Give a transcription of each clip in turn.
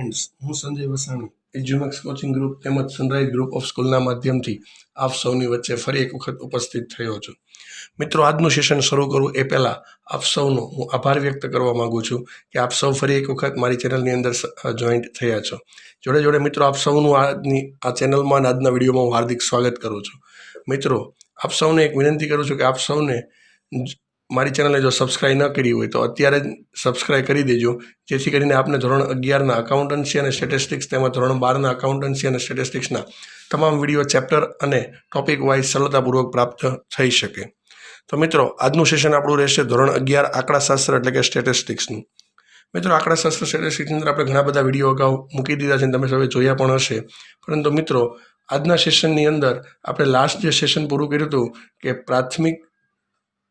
Friends, હું Sanjay Vasani એજ્યુમેક્સ coaching group તેમજ sunrise group of સ્કૂલના માધ્યમથી આપ સૌની વચ્ચે ફરી એક વખત ઉપસ્થિત થયો છું. મિત્રો, આજનું સેશન શરૂ કરું એ પહેલાં આપ સૌનો હું આભાર વ્યક્ત કરવા માગું છું કે આપ સૌ ફરી એક વખત મારી ચેનલની અંદર જોઈન્ટ થયા છો. જોડે જોડે મિત્રો, આપ સૌનું આ ચેનલમાં અને આજના વિડીયોમાં હું હાર્દિક સ્વાગત કરું છું. મિત્રો, આપ સૌને એક વિનંતી કરું છું કે આપ સૌને મારી ચેનલને જો સબસ્ક્રાઈબ ન કરી હોય તો અત્યારે જ સબસ્ક્રાઈબ કરી દેજો, જેથી કરીને આપને ધોરણ 11ના અકાઉન્ટન્સી અને સ્ટેટિસ્ટિક્સ તેમજ ધોરણ 12ના અકાઉન્ટન્સી અને સ્ટેટિસ્ટિક્સના તમામ વિડીયો ચેપ્ટર અને ટોપિક વાઇઝ સરળતાપૂર્વક પ્રાપ્ત થઈ શકે. તો મિત્રો, આજનું સેશન આપણું રહેશે ધોરણ 11 આંકડાશાસ્ત્ર એટલે કે સ્ટેટિસ્ટિક્સનું. મિત્રો, આંકડાશાસ્ત્ર સ્ટેટિસ્ટિક્સની અંદર આપણે ઘણા બધા વિડીયો અગાઉ મૂકી દીધા છે, તમે સૌએ જોયા પણ હશે. પરંતુ મિત્રો, આજના સેશનની અંદર આપણે લાસ્ટ જે સેશન પૂરું કર્યું હતું કે પ્રાથમિક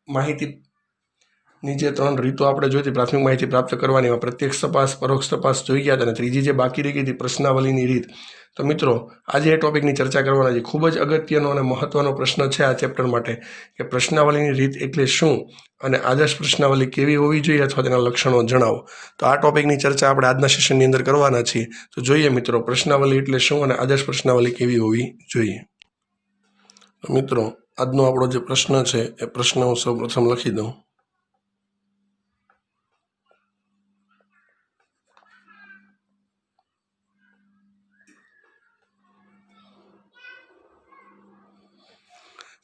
માહિતીની જે 3 રીતો આપણે જોઈ હતી પ્રાથમિક માહિતી પ્રાપ્ત કરવાની, એમાં પ્રત્યક્ષ તપાસ, પરોક્ષ તપાસ જોઈ ગયા હતા અને ત્રીજી જે બાકી રહી ગઈ હતી પ્રશ્નાવલીની રીત. તો મિત્રો, આજે એ ટોપિકની ચર્ચા કરવાના છે. ખૂબ જ અગત્યનો અને મહત્વનો પ્રશ્ન છે આ ચેપ્ટર માટે કે પ્રશ્નાવલીની રીત એટલે શું અને આદર્શ પ્રશ્નાવલી કેવી હોવી જોઈએ અથવા તેના લક્ષણો જણાવો. તો આ ટોપિકની ચર્ચા આપણે આજના સેશનની અંદર કરવાના છીએ. તો જોઈએ મિત્રો, પ્રશ્નાવલી એટલે શું અને આદર્શ પ્રશ્નાવલી કેવી હોવી જોઈએ. તો મિત્રો, આજનો આપણો જે પ્રશ્ન છે એ પ્રશ્ન હું સૌપ્રથમ લખી દઉં.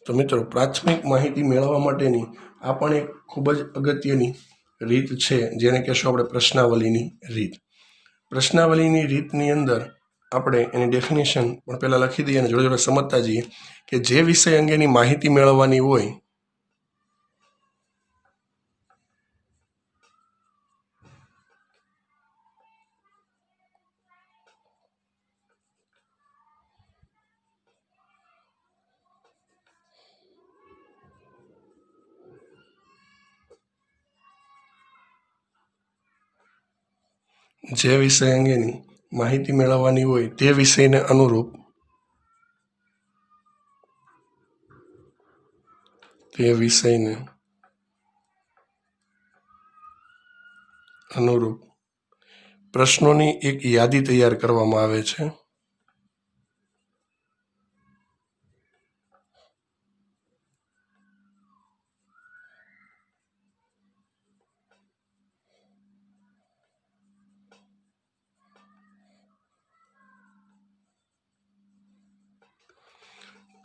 તો મિત્રો, પ્રાથમિક માહિતી મેળવવા માટેની આ પણ એક ખૂબ જ અગત્યની રીત છે, જેને કહેશું આપણે પ્રશ્નાવલીની રીત. પ્રશ્નાવલીની રીતની અંદર આપણે એની ડેફિનેશન પણ પહેલાં લખી દઈએ અને જોડે જોડે સમજતા જઈએ કે જે વિષય અંગેની માહિતી મેળવવાની હોય જે વિષય અંગેની માહિતી મેળવવાની હોય તે વિષયને અનુરૂપ પ્રશ્નોની એક યાદી તૈયાર કરવામાં આવે છે.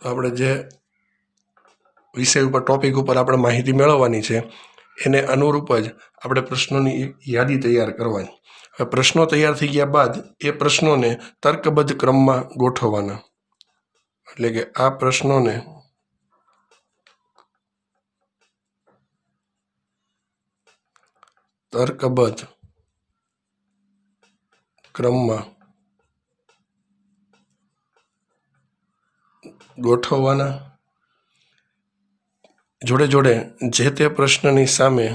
આપણે જે વિષય ઉપર ટોપિક ઉપર આપણે માહિતી મેળવવાની છે એને અનુરૂપ જ આપણે પ્રશ્નોની એક યાદી તૈયાર કરવાની. હવે પ્રશ્નો તૈયાર થઈ ગયા બાદ એ પ્રશ્નોને તર્કબદ્ધ ક્રમમાં ગોઠવવાના. એટલે કે આ પ્રશ્નોને તર્કબદ્ધ ક્રમમાં ગોઠવવાના. જોડે જોડે જે તે પ્રશ્નની સામે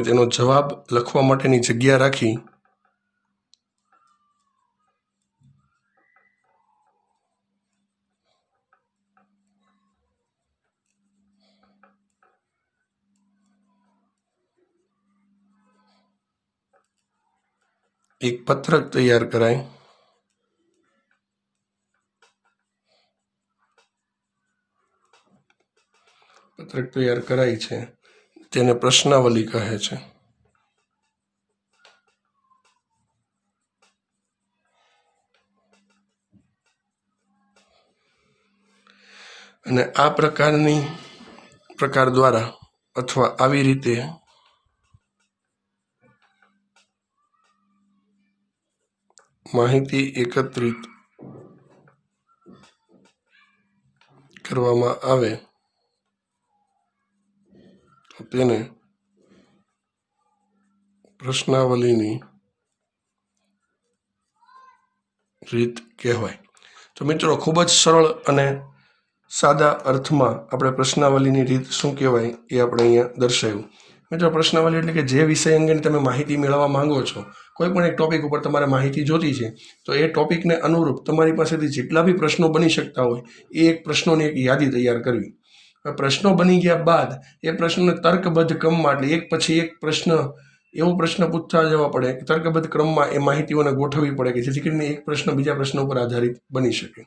તેનો જવાબ લખવા માટેની જગ્યા રાખી એક પત્રક તૈયાર કરાય. પત્રક તૈયાર કરાય છે તેને પ્રશ્નાવલી કહે છે. અને આ પ્રકાર દ્વારા અથવા આવી રીતે માહિતી એકત્રિત કરવામાં આવે તો તેને પ્રશ્નાવલીની રીત કહેવાય. તો મિત્રો, ખૂબ જ સરળ અને સાદા અર્થમાં આપણે પ્રશ્નાવલીની રીત શું કહેવાય એ આપણે અહીંયા દર્શાવ્યું. મિત્રો, પ્રશ્નાવલી એટલે કે જે વિષય અંગેની તમે માહિતી મેળવવા માંગો છો, કોઈ પણ એક ટોપિક ઉપર તમારે માહિતી જોતી છે, તો એ ટોપિકને અનુરૂપ તમારી પાસેથી જેટલા બી પ્રશ્નો બની શકતા હોય એ એક પ્રશ્નોની એક યાદી તૈયાર કરવી. પ્રશ્નો બની ગયા બાદ એ પ્રશ્નને તર્કબદ્ધ ક્રમમાં, એટલે એક પછી એક પ્રશ્ન, એવો પ્રશ્ન પૂછતા જવા પડે કે તર્કબદ્ધ ક્રમમાં એ માહિતીઓને ગોઠવવી પડે કે જેથી કરીને એક પ્રશ્ન બીજા પ્રશ્ન ઉપર આધારિત બની શકે.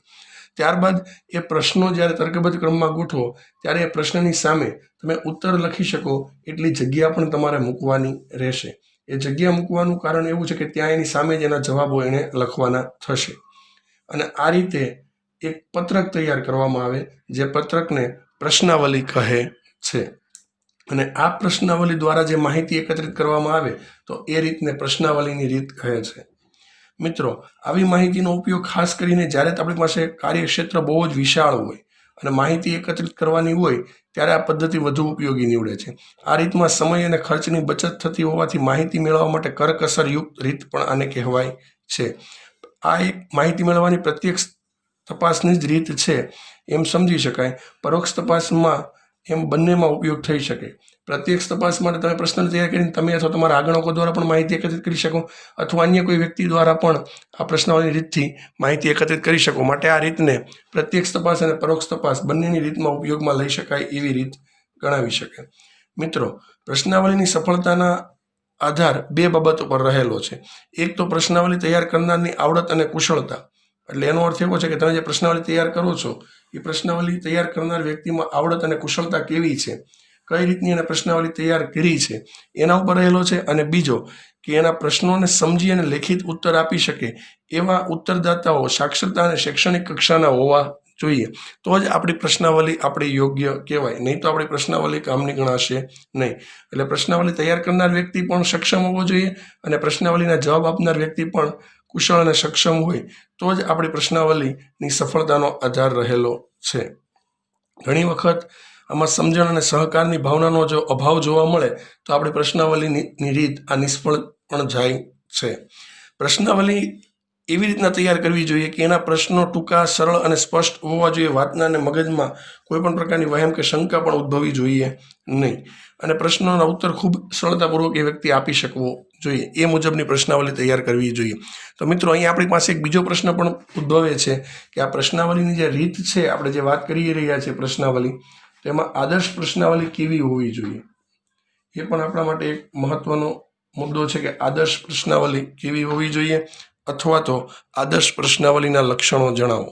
ત્યારબાદ એ પ્રશ્નો જ્યારે તર્કબદ્ધ ક્રમમાં ગોઠવો ત્યારે એ પ્રશ્નની સામે તમે ઉત્તર લખી શકો એટલી જગ્યા પણ તમારે મૂકવાની રહેશે. એ જગ્યા મૂકવાનું કારણ એવું છે કે ત્યાં એની સામે જ એના જવાબો એને લખવાના થશે. અને આ રીતે એક પત્રક તૈયાર કરવામાં આવે જે પત્રકને પ્રશ્નાવલી કહે છે. અને આ પ્રશ્નાવલી દ્વારા જે માહિતી એકત્રિત કરવામાં આવે તો એ રીતને પ્રશ્નાવલીની રીત કહે છે. મિત્રો, આવી માહિતીનો ઉપયોગ ખાસ કરીને જ્યારે આપણી પાસે કાર્યક્ષેત્ર બહુ જ વિશાળ હોય અને માહિતી એકત્રિત કરવાની હોય ત્યારે આ પદ્ધતિ વધુ ઉપયોગી નીવડે છે. આ રીતમાં સમય અને ખર્ચની બચત થતી હોવાથી માહિતી મેળવવા માટે કરકસરયુક્ત રીત પણ આને કહેવાય છે. આ એક માહિતી મેળવવાની પ્રત્યક્ષ તપાસની જ રીત છે એમ સમજી શકાય. પરોક્ષ તપાસમાં એમ બંનેમાં ઉપયોગ થઈ શકે. પ્રત્યક્ષ તપાસ માટે તમે પ્રશ્ન તૈયાર કરીને તમે અથવા તમારા આગળકો દ્વારા પણ માહિતી એકત્રિત કરી શકો, અથવા અન્ય કોઈ વ્યક્તિ દ્વારા પણ આ પ્રશ્નાવલીની રીતથી માહિતી એકત્રિત કરી શકો. માટે આ રીતને પ્રત્યક્ષ તપાસ અને પરોક્ષ તપાસ બંનેની રીતમાં ઉપયોગમાં લઈ શકાય એવી રીત ગણાવી શકાય. મિત્રો, પ્રશ્નાવલીની સફળતાના આધાર બે બાબતો પર રહેલો છે. એક તો પ્રશ્નાવલી તૈયાર કરનારની આવડત અને કુશળતા. એટલે એનો અર્થ એવો છે કે તમે જે પ્રશ્નાવલી તૈયાર કરો છો એ પ્રશ્નાવલી તૈયાર કરનાર વ્યક્તિમાં આવડત અને કુશળતા કેવી છે, કઈ રીતની એને પ્રશ્નાવલી તૈયાર કરી છે એના ઉપર રહેલો છે. અને બીજો કે એના પ્રશ્નોને સમજી અને લેખિત ઉત્તર આપી શકે એવા ઉત્તરદાતાઓ સાક્ષરતા અને શૈક્ષણિક કક્ષાના હોવા જોઈએ. તો જ આપણી પ્રશ્નાવલી આપણી યોગ્ય કહેવાય, નહીં તો આપણી પ્રશ્નાવલી કામની ગણાશે નહીં. એટલે પ્રશ્નાવલી તૈયાર કરનાર વ્યક્તિ પણ સક્ષમ હોવો જોઈએ અને પ્રશ્નાવલીના જવાબ આપનાર વ્યક્તિ પણ કુશળ અને સક્ષમ હોય તો જ આપણી પ્રશ્નાવલીની સફળતાનો આધાર રહેલો છે. ઘણી વખત આમાં સમજણ અને સહકારની ભાવનાનો જો અભાવ જોવા મળે તો આપણી પ્રશ્નાવલીની રીત આ નિષ્ફળ પણ જાય છે. પ્રશ્નાવલી એવી રીતના તૈયાર કરવી જોઈએ કે એના પ્રશ્નો ટૂંકા, સરળ અને સ્પષ્ટ હોવા જોઈએ. વાતના અને મગજમાં કોઈ પણ પ્રકારની વહેમ કે શંકા પણ ઉદ્ભવવી જોઈએ નહીં. અને પ્રશ્નોના ઉત્તર ખૂબ સરળતાપૂર્વક એ વ્યક્તિ આપી શકવો જોઈએ. એ મુજબની પ્રશ્નાવલી તૈયાર કરવી જોઈએ. તો મિત્રો, અહીં આપણી પાસે એક બીજો પ્રશ્ન પણ ઉદ્ભવે છે કે આ પ્રશ્નાવલીની જે રીત છે, આપણે જે વાત કરી રહ્યા છીએ પ્રશ્નાવલી, તેમાં આદર્શ પ્રશ્નાવલી કેવી હોવી જોઈએ એ પણ આપણા માટે એક મહત્વનો મુદ્દો છે કે આદર્શ પ્રશ્નાવલી કેવી હોવી જોઈએ, અથવા તો આદર્શ પ્રશ્નાવલીના લક્ષણો જણાવો.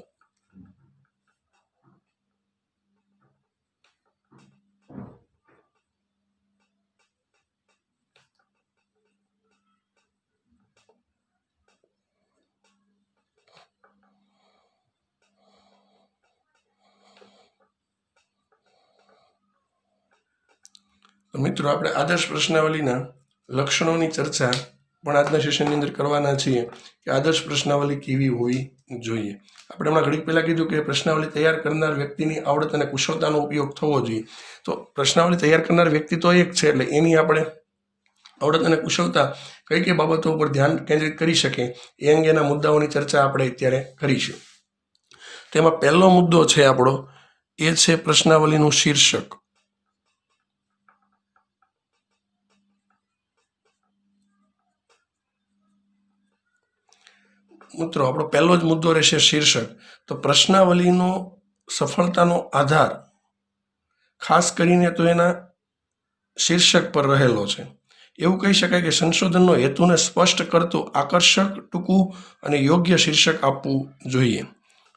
તો મિત્રો, આપણે આદર્શ પ્રશ્નાવલીના લક્ષણોની ચર્ચા પણ આજના સેશનની અંદર કરવાના છીએ કે આદર્શ પ્રશ્નાવલી કેવી હોવી જોઈએ. આપણે હમણાં ઘડીક પહેલાં કીધું કે પ્રશ્નાવલી તૈયાર કરનાર વ્યક્તિની આવડત અને કુશળતાનો ઉપયોગ થવો જોઈએ. તો પ્રશ્નાવલી તૈયાર કરનાર વ્યક્તિ તો એક છે, એટલે એની આપણે આવડત અને કુશળતા કઈ કઈ બાબતો ઉપર ધ્યાન કેન્દ્રિત કરી શકે એ અંગેના મુદ્દાઓની ચર્ચા આપણે અત્યારે કરીશું. તેમાં પહેલો મુદ્દો છે આપણો, એ છે પ્રશ્નાવલીનું શીર્ષક. મિત્રો, આપણો પહેલો જ મુદ્દો રહેશે શીર્ષક. તો પ્રશ્નાવલીનો સફળતાનો આધાર ખાસ કરીને તો એના શીર્ષક પર રહેલો છે. એવું કહી શકાય કે સંશોધનનો હેતુને સ્પષ્ટ કરતું આકર્ષક, ટૂંકું અને યોગ્ય શીર્ષક આપવું જોઈએ.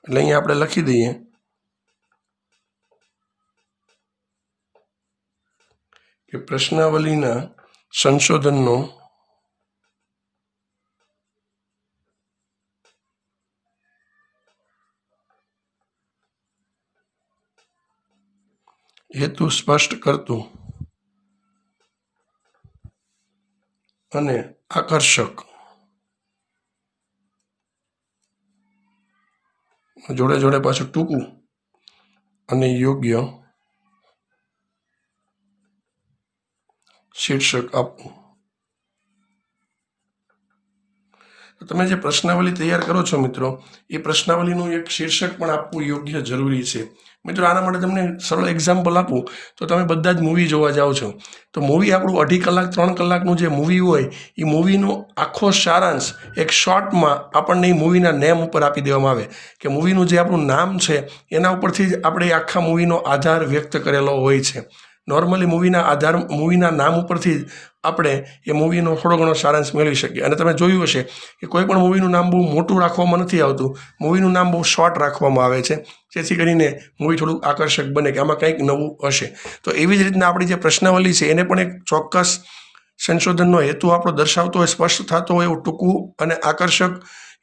એટલે અહીંયા આપણે લખી દઈએ કે પ્રશ્નાવલીના સંશોધનનો હેતુ સ્પષ્ટ કરતું અને આકર્ષક, જોડે જોડે પાછું ટૂંકું અને યોગ્ય શીર્ષક આપવું. તમે જે પ્રશ્નાવલી તૈયાર કરો છો મિત્રો, એ પ્રશ્નાવલીનું એક શીર્ષક પણ આપવું યોગ્ય જરૂરી છે. મિત્રો આના માટે તમને સરળ એક્ઝામ્પલ આપું તો તમે બધા જ મૂવી જોવા જાઓ છો તો મૂવી આપણું 2.5 કલાક 3 કલાકનું જે મૂવી હોય એ મૂવીનો આખો સારાંશ એક શોર્ટમાં આપણને એ મૂવીના નેમ ઉપર આપી દેવામાં આવે કે મૂવીનું જે આપણું નામ છે એના ઉપરથી જ આપણે આખા મૂવીનો આધાર વ્યક્ત કરેલો હોય છે. નોર્મલી મૂવીના નામ ઉપરથી જ આપણે એ મૂવીનો થોડો ઘણો સારાંશ મેળવી શકીએ. અને તમે જોયું હશે કે કોઈ પણ મૂવીનું નામ બહુ મોટું રાખવામાં નથી આવતું, મૂવીનું નામ બહુ શોર્ટ રાખવામાં આવે છે જેથી કરીને મૂવી થોડુંક આકર્ષક બને કે આમાં કંઈક નવું હશે. તો એવી જ રીતના આપણી જે પ્રશ્નાવલી છે એને પણ એક ચોક્કસ સંશોધનનો હેતુ આપણો દર્શાવતો હોય, સ્પષ્ટ થતો હોય એવું ટૂંકું અને આકર્ષક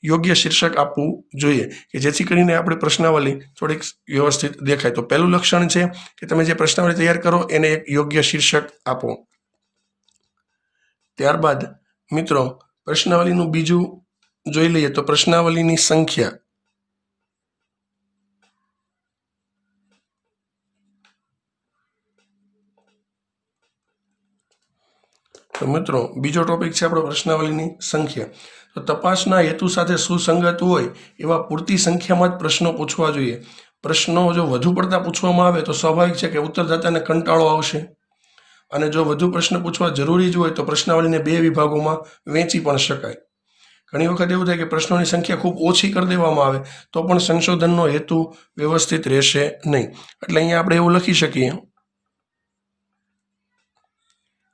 યોગ્ય શીર્ષક આપવું જોઈએ કે જેથી કરીને આપણી પ્રશ્નાવલી થોડીક વ્યવસ્થિત દેખાય. તો પહેલું લક્ષણ છે કે તમે જે પ્રશ્નાવલી તૈયાર કરો એને એક યોગ્ય શીર્ષક આપો. ત્યારબાદ મિત્રો પ્રશ્નાવલીનું બીજું જોઈ લઈએ તો પ્રશ્નાવલીની સંખ્યા. તો મિત્રો બીજો ટોપિક છે આપણો પ્રશ્નાવલીની સંખ્યા. તો તપાસના હેતુ સાથે સુસંગત હોય એવા પૂરતી સંખ્યામાં જ પ્રશ્નો પૂછવા જોઈએ. પ્રશ્નો જો વધુ પડતા પૂછવામાં આવે તો સ્વાભાવિક છે કે ઉત્તરદાતાને કંટાળો આવશે, અને જો વધુ પ્રશ્ન પૂછવા જરૂરી જ હોય તો પ્રશ્નાવલીને 2 વિભાગોમાં વહેંચી પણ શકાય. ઘણી વખત એવું થાય કે પ્રશ્નોની સંખ્યા ખૂબ ઓછી કરી દેવામાં આવે તો પણ સંશોધનનો હેતુ વ્યવસ્થિત રહેશે નહીં. એટલે અહીંયા આપણે એવું લખી શકીએ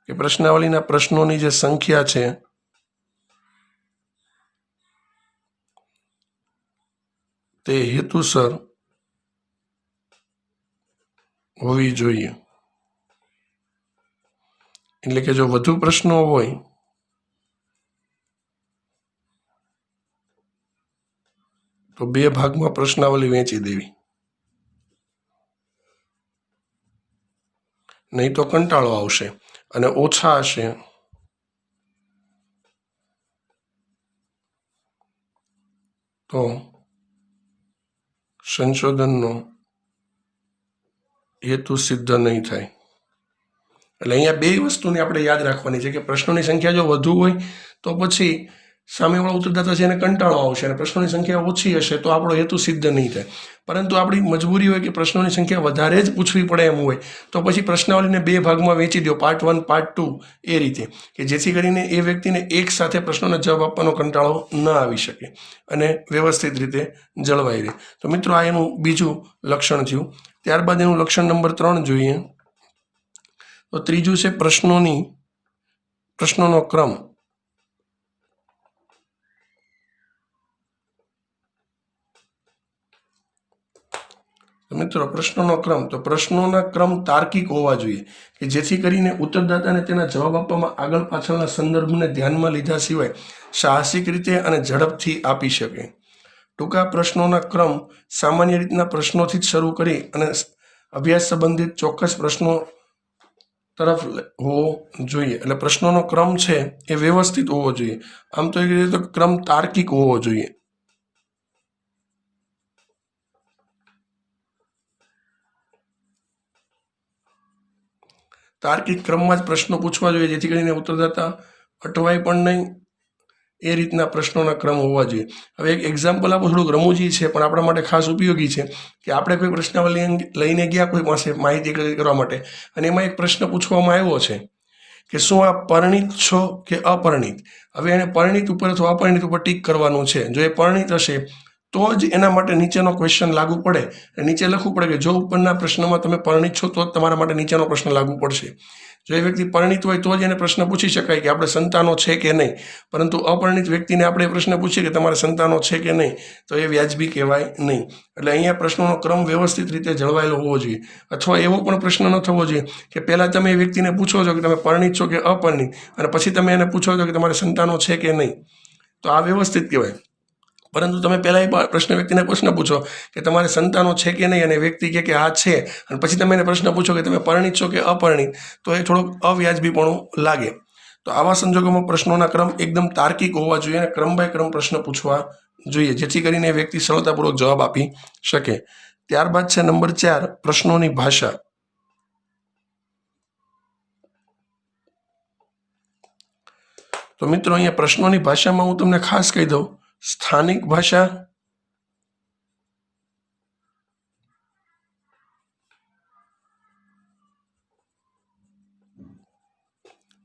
કે પ્રશ્નાવલીના પ્રશ્નોની જે સંખ્યા છે તે હેતુસર હોવી જોઈએ. એટલે કે જો વધુ પ્રશ્નો હોય તો 2 ભાગમાં પ્રશ્નાવલી વહેંચી દેવી, નહીં તો કંટાળો આવશે. અને ઓછા હશે તો સંશોધનનો હેતુ સિદ્ધ નહીં થાય. એટલે અહીંયા 2 વસ્તુને આપણે યાદ રાખવાની છે કે પ્રશ્નોની સંખ્યા જો વધુ હોય તો પછી સામેવાળો ઉત્તરદાતા છે એને કંટાળો આવશે, અને પ્રશ્નોની સંખ્યા ઓછી હશે તો આપણો હેતુ સિદ્ધ નહીં થાય. પરંતુ આપણી મજબૂરી હોય કે પ્રશ્નોની સંખ્યા વધારે જ પૂછવી પડે એમ હોય તો પછી પ્રશ્નાવલીને 2 ભાગમાં વહેંચી દો, પાર્ટ 1 પાર્ટ 2 એ રીતે, કે જેથી કરીને એ વ્યક્તિને એક સાથે પ્રશ્નોના જવાબ આપવાનો કંટાળો ન આવી શકે અને વ્યવસ્થિત રીતે જળવાઈ રહે. તો મિત્રો આ એનું બીજું લક્ષણ થયું. ત્યારબાદ એનું લક્ષણ નંબર 3 જોઈએ તો ત્રીજું છે પ્રશ્નોનો ક્રમ. મિત્રો પ્રશ્નોનો ક્રમ, તો પ્રશ્નોના ક્રમ તાર્કિક હોવા જોઈએ કે જેથી કરીને ઉત્તરદાતાને તેના જવાબ આપવામાં આગળ પાછળના સંદર્ભને ધ્યાનમાં લીધા સિવાય સાહસિક રીતે અને ઝડપથી આપી શકે. ટૂંકા પ્રશ્નોના ક્રમ સામાન્ય રીતના પ્રશ્નોથી જ શરૂ કરી અને અભ્યાસ સંબંધિત ચોક્કસ પ્રશ્નો તરફ હોવો જોઈએ. એટલે પ્રશ્નોનો ક્રમ છે એ વ્યવસ્થિત હોવો જોઈએ. આમ તો એક રીતે તો ક્રમ તાર્કિક હોવો જોઈએ. તાર્કિક ક્રમમાં જ પ્રશ્નો પૂછવા જોઈએ જેથી કરીને ઉત્તરદાતા અટવાય પણ નહીં. એ રીતના પ્રશ્નોના ક્રમ હોવા જોઈએ. હવે એક એક્ઝામ્પલ આપો, થોડુંક રમૂજી છે પણ આપણા માટે ખાસ ઉપયોગી છે કે આપણે કોઈ પ્રશ્નાવલી લઈને ગયા કોઈ પાસે માહિતી એકત્રિત કરવા માટે, અને એમાં એક પ્રશ્ન પૂછવામાં આવ્યો છે કે શું આ પરિણિત છો કે અપરિણિત. હવે એને પરિણિત ઉપર અથવા અપરિણિત ઉપર ટીક કરવાનું છે. જો એ પરિણિત હશે તો જ એના માટે નીચેનો ક્વેશ્ચન લાગુ પડે. નીચે લખવું પડે કે જો ઉપરના પ્રશ્નમાં તમે પરિણિત છો તો જ તમારા માટે નીચેનો પ્રશ્ન લાગુ પડશે. જો એ વ્યક્તિ પરિણિત હોય તો જ એને પ્રશ્ન પૂછી શકાય કે આપણે સંતાનો છે કે નહીં. પરંતુ અપરિણિત વ્યક્તિને આપણે પ્રશ્ન પૂછીએ કે તમારે સંતાનો છે કે નહીં તો એ વ્યાજબી કહેવાય નહીં. એટલે અહીંયા પ્રશ્નોનો ક્રમ વ્યવસ્થિત રીતે જળવાયેલો હોવો જોઈએ. અથવા એવો પણ પ્રશ્ન ન થવો જોઈએ કે પહેલાં તમે એ વ્યક્તિને પૂછો છો કે તમે પરિણિત છો કે અપરિણિત, અને પછી તમે એને પૂછો છો કે તમારે સંતાનો છે કે નહીં, તો આ વ્યવસ્થિત કહેવાય. પરંતુ તમે પહેલાં એ વ્યક્તિને પ્રશ્ન પૂછો કે તમારે સંતાનો છે કે નહીં, અને વ્યક્તિ કે આ છે, અને પછી તમે એને પ્રશ્ન પૂછો કે તમે પરિણિત છો કે અપરિણિત, તો એ થોડોક અવ્યાજબીપણું લાગે. તો આવા સંજોગોમાં પ્રશ્નોના ક્રમ એકદમ તાર્કિક હોવા જોઈએ અને ક્રમ બાય ક્રમ પ્રશ્ન પૂછવા જોઈએ જેથી કરીને એ વ્યક્તિ સરળતાપૂર્વક જવાબ આપી શકે. ત્યારબાદ છે નંબર 4 પ્રશ્નોની ભાષા. તો મિત્રો અહીંયા પ્રશ્નોની ભાષામાં હું તમને ખાસ કહી દઉં, સ્થાનિક ભાષા,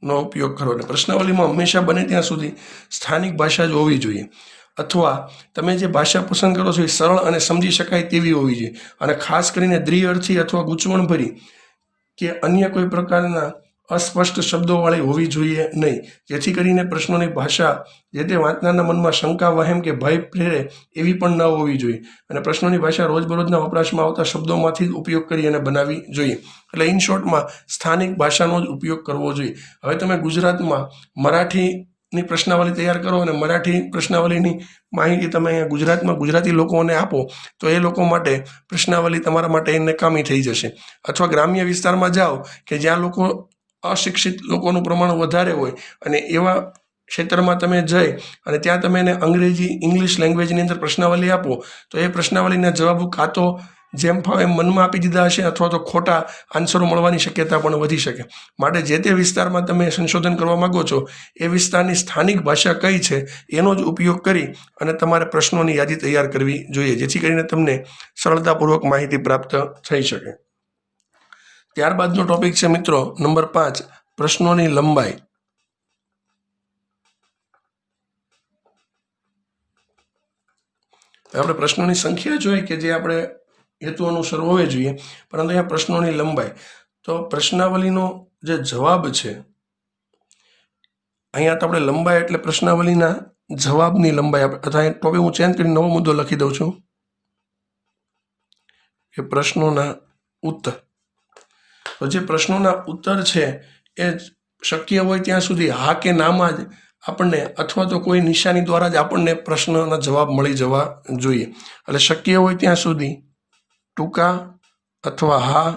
નો ઉપયોગ કરો. અને પ્રશ્નાવલીમાં હંમેશા બને ત્યાં સુધી સ્થાનિક ભાષા જ હોવી જોઈએ, અથવા તમે જે ભાષા પસંદ કરો છો એ સરળ અને સમજી શકાય તેવી હોવી જોઈએ, અને ખાસ કરીને દ્વિઅર્થી અથવા ગૂંચવણભરી કે અન્ય કોઈ પ્રકારના અસ્પષ્ટ શબ્દોવાળી હોવી જોઈએ નહીં, જેથી કરીને પ્રશ્નોની ભાષા જે તે વાંચનારના મનમાં શંકા, વહેમ કે ભય પ્રેરે એવી પણ ન હોવી જોઈએ. અને પ્રશ્નોની ભાષા રોજબરોજના વપરાશમાં આવતા શબ્દોમાંથી જ ઉપયોગ કરી અને બનાવવી જોઈએ. એટલે ઇન શોર્ટમાં સ્થાનિક ભાષાનો જ ઉપયોગ કરવો જોઈએ. હવે તમે ગુજરાતમાં મરાઠીની પ્રશ્નાવલી તૈયાર કરો અને મરાઠી પ્રશ્નાવલીની માહિતી તમે અહીંયા ગુજરાતમાં ગુજરાતી લોકોને આપો તો એ લોકો માટે પ્રશ્નાવલી તમારા માટે નકામી થઈ જશે. અથવા ગ્રામ્ય વિસ્તારમાં જાઓ કે જ્યાં લોકો અશિક્ષિત લોકોનું પ્રમાણ વધારે હોય અને એવા ક્ષેત્રમાં તમે જઈ અને ત્યાં તમે એને અંગ્રેજી ઇંગ્લિશ લેંગ્વેજની અંદર પ્રશ્નાવલી આપો તો એ પ્રશ્નાવલીના જવાબો કાં તો જેમ ફાવે એમ મનમાં આપી દીધા હશે, અથવા તો ખોટા આન્સરો મળવાની શક્યતા પણ વધી શકે. માટે જે તે વિસ્તારમાં તમે સંશોધન કરવા માગો છો એ વિસ્તારની સ્થાનિક ભાષા કઈ છે એનો જ ઉપયોગ કરી અને તમારે પ્રશ્નોની યાદી તૈયાર કરવી જોઈએ, જેથી કરીને તમને સરળતાપૂર્વક માહિતી પ્રાપ્ત થઈ શકે. ત્યારબાદનો ટોપિક છે મિત્રો નંબર 5, પ્રશ્નોની લંબાઈ. આપણે પ્રશ્નોની સંખ્યા જોઈએ કે જે આપણે હેતુ અનુસાર હોવી જોઈએ, પરંતુ અહીંયા પ્રશ્નોની લંબાઈ. તો પ્રશ્નાવલીનો જે જવાબ છે અહીંયા તો આપણે લંબાઈ એટલે પ્રશ્નાવલીના જવાબની લંબાઈ, અથવા ટોપિક હું ચેન્જ કરી નવો મુદ્દો લખી દઉં છું કે પ્રશ્નોના ઉત્તર. તો જે પ્રશ્નોના ઉત્તર છે એ શક્ય હોય ત્યાં સુધી હા કે નામાં જ આપણને, અથવા તો કોઈ નિશાની દ્વારા જ આપણને પ્રશ્નના જવાબ મળી જવા જોઈએ. એટલે શક્ય હોય ત્યાં સુધી ટૂંકા અથવા હા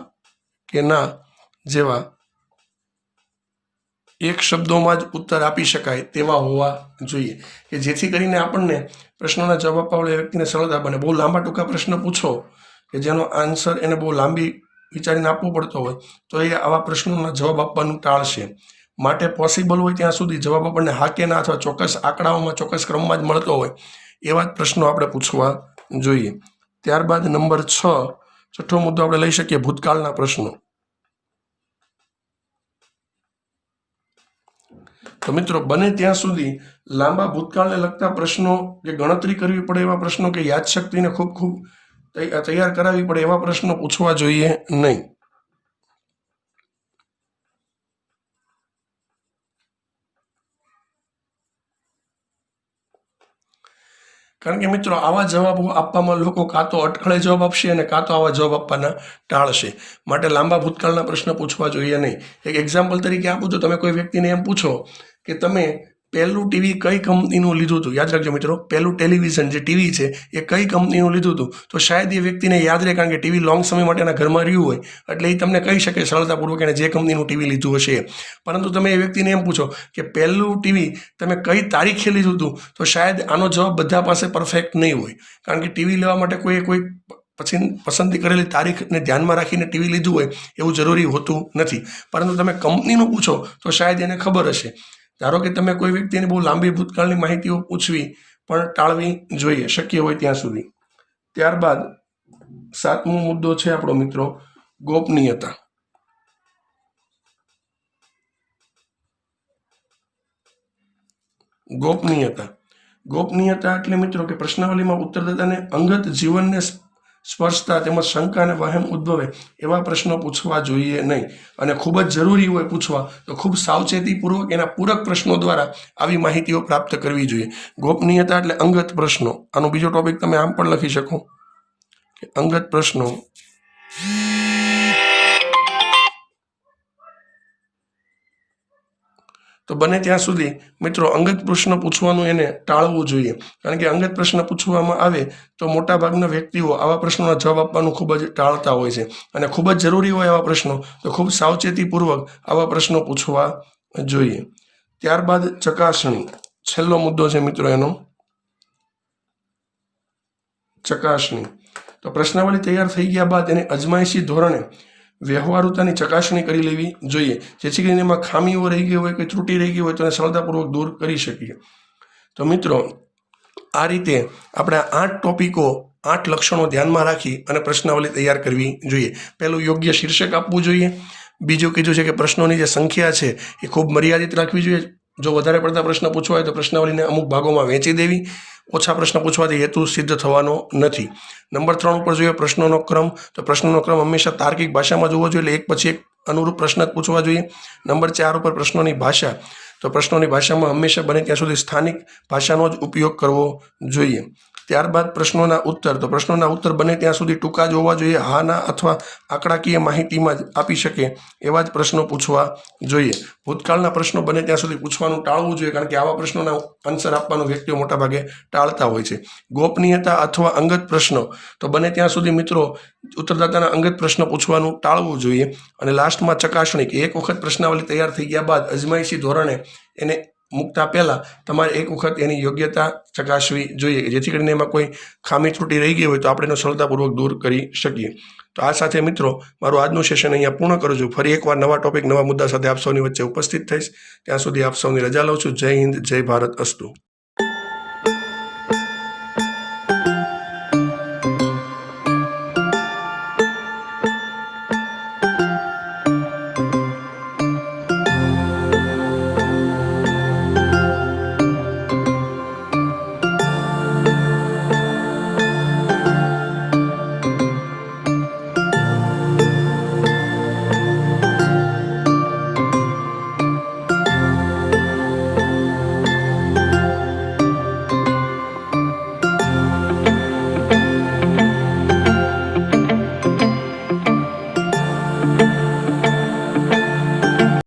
કે ના જેવા એક શબ્દોમાં જ ઉત્તર આપી શકાય તેવા હોવા જોઈએ, કે જેથી કરીને આપણને પ્રશ્નોના જવાબ આપવા વ્યક્તિને સરળતા બને. બહુ લાંબા ટૂંકા પ્રશ્ન પૂછો કે જેનો આન્સર એને બહુ લાંબી વિચારીને આપવો પડતો હોય તો એ આવા પ્રશ્નોના જવાબ આપવાનું ટાળશે. માટે પોસિબલ હોય ત્યાં સુધી જવાબ આપણને હા કે ના અથવા ચોક્કસ આંકડાઓમાં ચોક્કસ ક્રમમાં જ મળતો હોય એવા જ પ્રશ્નો આપણે પૂછવા જોઈએ. ત્યારબાદ નંબર 6, છઠ્ઠો મુદ્દો આપણે લઈ શકીએ ભૂતકાળના પ્રશ્નો. તો મિત્રો બને ત્યાં સુધી લાંબા ભૂતકાળને લગતા પ્રશ્નો, જે ગણતરી કરવી પડે એવા પ્રશ્નો, કે યાદશક્તિને ખૂબ તૈયાર કરાવવી પડે એવા પ્રશ્નો પૂછવા જોઈએ નહીં. કારણ કે મિત્રો આવા જવાબો આપવામાં લોકો કાં તો અટકળે જવાબ આપશે અને કાં તો આવા જવાબ આપવાના ટાળશે. માટે લાંબા ભૂતકાળના પ્રશ્ન પૂછવા જોઈએ નહીં. એક એક્ઝામ્પલ તરીકે આપું તો તમે કોઈ વ્યક્તિને એમ પૂછો કે તમે પહેલું ટીવી કઈ કંપનીનું લીધું હતું, યાદ રાખજો મિત્રો, પહેલું ટેલિવિઝન જે ટીવી છે એ કઈ કંપનીનું લીધું હતું, તો શાયદ એ વ્યક્તિને યાદ રહે, કારણ કે ટીવી લોંગ સમય માટે એના ઘરમાં રહ્યું હોય એટલે એ તમને કહી શકે સરળતાપૂર્વક એણે જે કંપનીનું ટીવી લીધું હશે. પરંતુ તમે એ વ્યક્તિને એમ પૂછો કે પહેલું ટીવી તમે કઈ તારીખે લીધું હતું, તો શાયદ આનો જવાબ બધા પાસે પરફેક્ટ નહીં હોય, કારણ કે ટીવી લેવા માટે કોઈ પછી પસંદગી કરેલી તારીખને ધ્યાનમાં રાખીને ટીવી લીધું હોય એવું જરૂરી હોતું નથી. પરંતુ તમે કંપનીનું પૂછો તો શાયદ એને ખબર હશે. ધારો કે તમે કોઈ વ્યક્તિને બહુ લાંબી ભૂતકાળની માહિતીઓ પૂછવી પણ ટાળવી જોઈએ શક્ય હોય ત્યાં સુધી. ત્યારબાદ 7મો મુદ્દો છે આપણો મિત્રો ગોપનીયતા. ગોપનીયતા એટલે મિત્રો કે પ્રશ્નાવલીમાં ઉત્તરદાતાને અંગત જીવનને સ્પર્શતા તેમજ શંકા અને વહેમ ઉદ્ભવે એવા પ્રશ્નો પૂછવા જોઈએ નહીં. અને ખૂબ જ જરૂરી હોય પૂછવા તો ખૂબ સાવચેતીપૂર્વક એના પૂરક પ્રશ્નો દ્વારા આવી માહિતીઓ પ્રાપ્ત કરવી જોઈએ. ગોપનીયતા એટલે અંગત પ્રશ્નો. આનો બીજો ટોપિક તમે આમ પણ લખી શકો કે અંગત પ્રશ્નો તો બને ત્યાં સુધી મિત્રો અંગત પ્રશ્ન પૂછવાનું એને ટાળવું જોઈએ, કારણ કે અંગત પ્રશ્ન પૂછવામાં આવે તો મોટાભાગના વ્યક્તિઓ આવા પ્રશ્નોના જવાબ આપવાનું ખૂબ જ ટાળતા હોય છે. અને ખૂબ જ જરૂરી હોય આવા પ્રશ્નો તો ખૂબ સાવચેતીપૂર્વક આવા પ્રશ્નો પૂછવા જોઈએ. ત્યારબાદ ચકાસણી, છેલ્લો મુદ્દો છે મિત્રો એનો ચકાસણી. તો પ્રશ્નાવલી તૈયાર થઈ ગયા બાદ એને અજમાયશી ધોરણે વ્યવહારુતાની ચકાસણી કરી લેવી જોઈએ, જેથી કરીને એમાં ખામીઓ રહી ગઈ હોય, કોઈ ત્રુટિ રહી ગઈ હોય તો એને સરળતાપૂર્વક દૂર કરી શકીએ. તો મિત્રો આ રીતે આપણે 8 ટોપિકો 8 લક્ષણો ધ્યાનમાં રાખી અને પ્રશ્નાવલી તૈયાર કરવી જોઈએ. પહેલું યોગ્ય શીર્ષક આપવું જોઈએ. બીજું કીધું છે કે પ્રશ્નોની જે સંખ્યા છે એ ખૂબ મર્યાદિત રાખવી જોઈએ. જો વધારે પડતા પ્રશ્ન પૂછવા હોય તો પ્રશ્નાવલીને અમુક ભાગોમાં વહેંચી દેવી. ઓછા પ્રશ્ન પૂછવાથી હેતુ સિદ્ધ થવાનો નથી. નંબર 3 ઉપર જોઈએ પ્રશ્નોનો ક્રમ. તો પ્રશ્નોનો ક્રમ હંમેશા તાર્કિક ભાષામાં જોવો જોઈએ, એટલે એક પછી એક અનુરૂપ પ્રશ્ન જ પૂછવા જોઈએ. નંબર 4 ઉપર પ્રશ્નોની ભાષા. તો પ્રશ્નોની ભાષામાં હંમેશા બને ત્યાં સુધી સ્થાનિક ભાષાનો જ ઉપયોગ કરવો જોઈએ. ત્યારબાદ પ્રશ્નોના ઉત્તર. તો પ્રશ્નોના ઉત્તર બને ત્યાં સુધી ટૂંકા જ હોવા જોઈએ. હાના અથવા આંકડાકીય માહિતીમાં જ આપી શકે એવા જ પ્રશ્નો પૂછવા જોઈએ. ભૂતકાળના પ્રશ્નો બને ત્યાં સુધી પૂછવાનું ટાળવું જોઈએ, કારણ કે આવા પ્રશ્નોના આન્સર આપવાનું વ્યક્તિઓ મોટાભાગે ટાળતા હોય છે. ગોપનીયતા અથવા અંગત પ્રશ્નો. તો બને ત્યાં સુધી મિત્રો ઉત્તરદાતાના અંગત પ્રશ્ન પૂછવાનું ટાળવું જોઈએ. અને લાસ્ટમાં ચકાસણી, કે એક વખત પ્રશ્નાવલી તૈયાર થઈ ગયા બાદ અજમાયશી ધોરણે એને મૂકતા પહેલાં તમારે એક વખત એની યોગ્યતા ચકાસવી જોઈએ, જેથી કરીને એમાં કોઈ ખામી ત્રુટી રહી ગઈ હોય તો આપણે એનો સરળતાપૂર્વક દૂર કરી શકીએ. તો આ સાથે મિત્રો મારું આજનું સેશન અહીંયા પૂર્ણ કરું છું. ફરી એકવાર નવા ટોપિક, નવા મુદ્દા સાથે આપ સૌની વચ્ચે ઉપસ્થિત થઈશ. ત્યાં સુધી આપ સૌની રજા લઉં છું. જય હિન્દ, જય ભારત અસ્તુ.